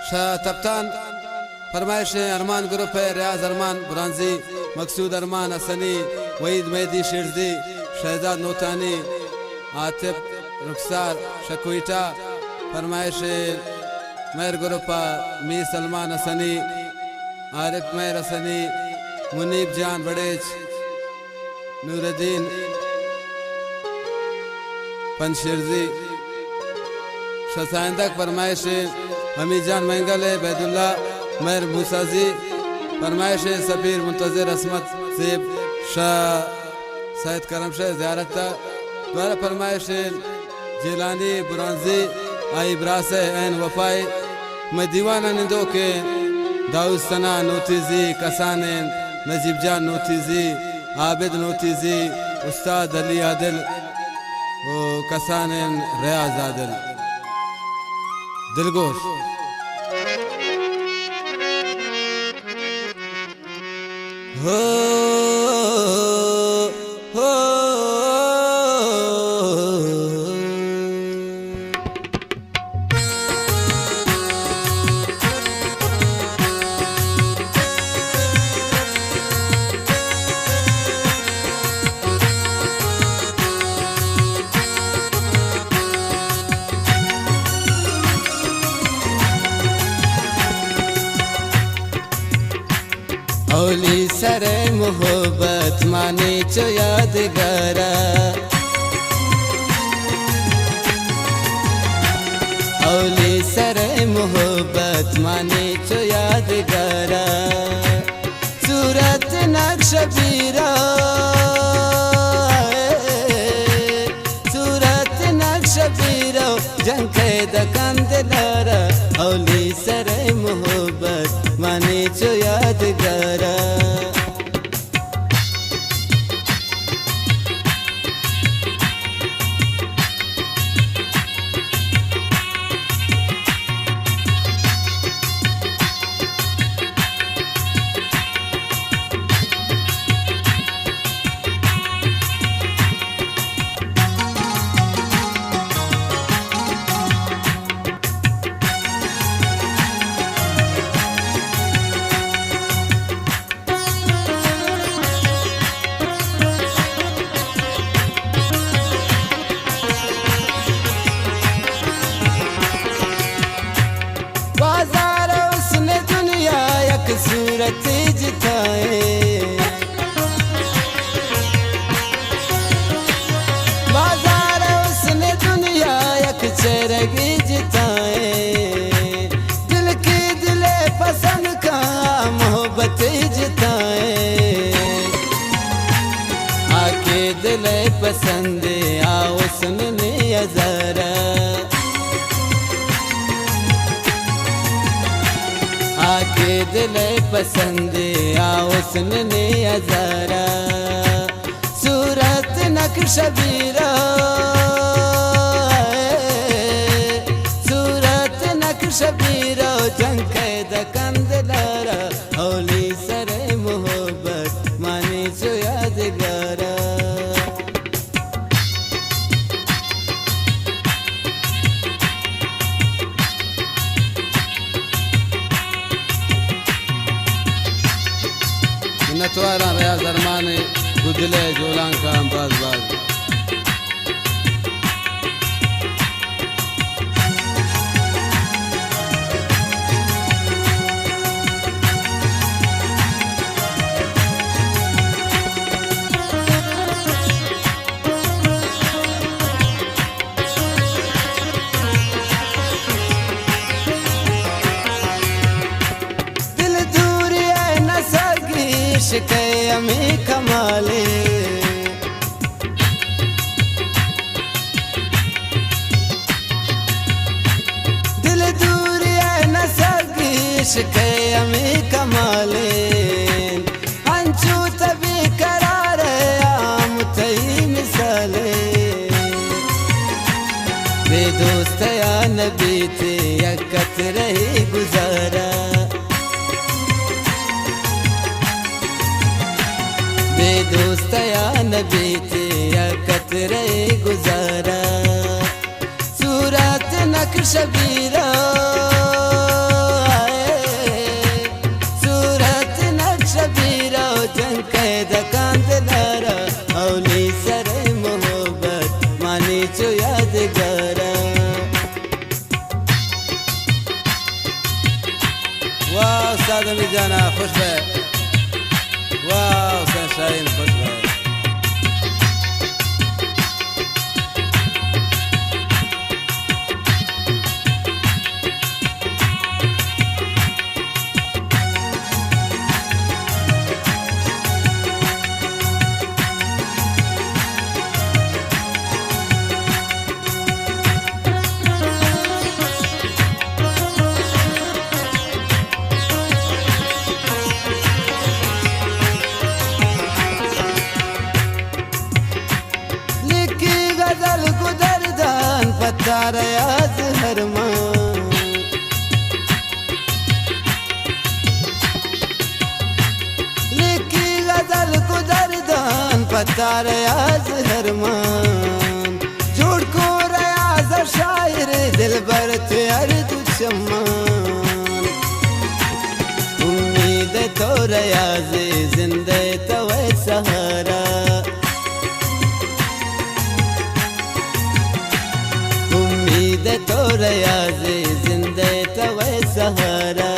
शाह तप्तान फरमाइश अरमान ग्रुप है। रियाज अरमान बुरानजी, मकसूद अरमान असनी, वहीद मेहदी शिरजी, शहजाद नोतानी, आतिफ रुखसार शकुईटा। फरमाइश मेहर ग्रुप मी सलमान असनी, आरिफ मेहर असनी, मुनीब जान बड़ेज, नूरुद्दीन पंशिरजी। शसाइंदक फरमाइश हमीद जान मंगल है, बैदुल्ला मेहर मूसाजी। फरमाइश सफीर मुंतजर असमत सेब शाह सैयद करम शाह ज़ियारत द्वारा। फरमाइश जिलानी बुरानजी आई ब्रास एन वफाई मैं दीवाना निंदो के दाऊद सना नोतीजी, कसानेन नजीब जान नोतीजी, आबिद नोतीजी, उस्ताद अली आदिल वो कसानेन रियाज आदिल दिलगोश। हो हो औली सरे मोहब्बत माने चो यादगारा, औली सरे मोहब्बत माने चो यादगारा। सूरत नक्श बीरा, सूरत नक्श बीरा जंखे दकंदलारा। औली सरे मोहब्बत माने चो यादगारा। बाजार उसने दुनिया एक सूरत जिताए, बाजार उसने दुनिया एक चेहरगी जिताए। दिल की दिले पसंद का मोहब्बत जिताए, आके दिले पसंद आओ सुनने अज़रा। आके दिले पसंद आओ सुनने अज़रा। सूरत नक्श बीरा, सूरत नक्श बीरा जंखे दकंदलारा। औली सरे मोहब्बत माने चो यादगारा। नटवारा रियाज अरमान गुदले जोलां का बाज बाज। इश्क़े अमी कमाले, दिल दूर है न सगी इश्क़े अमी कमाले। अंचू तभी करार आम तई मिसाले, वे दोस्त या नबी थे यकत रही गुजारा। वे दोस्त या नबी थे यकत रही गुजारा। सूरत नक्श बीरा, उस्ताद अमी जाना खुश है वाह हुसैन शाहीन खुश है तारयाज हरमान लिखी गजल कुदरदान पतारयाज हरमान झूठ को रयाज शायर दिल बर अर्द शमान उम्मीद तो रयाज जिंदे तवे सहारा तो रयाज़े जिंदे तवे सहारा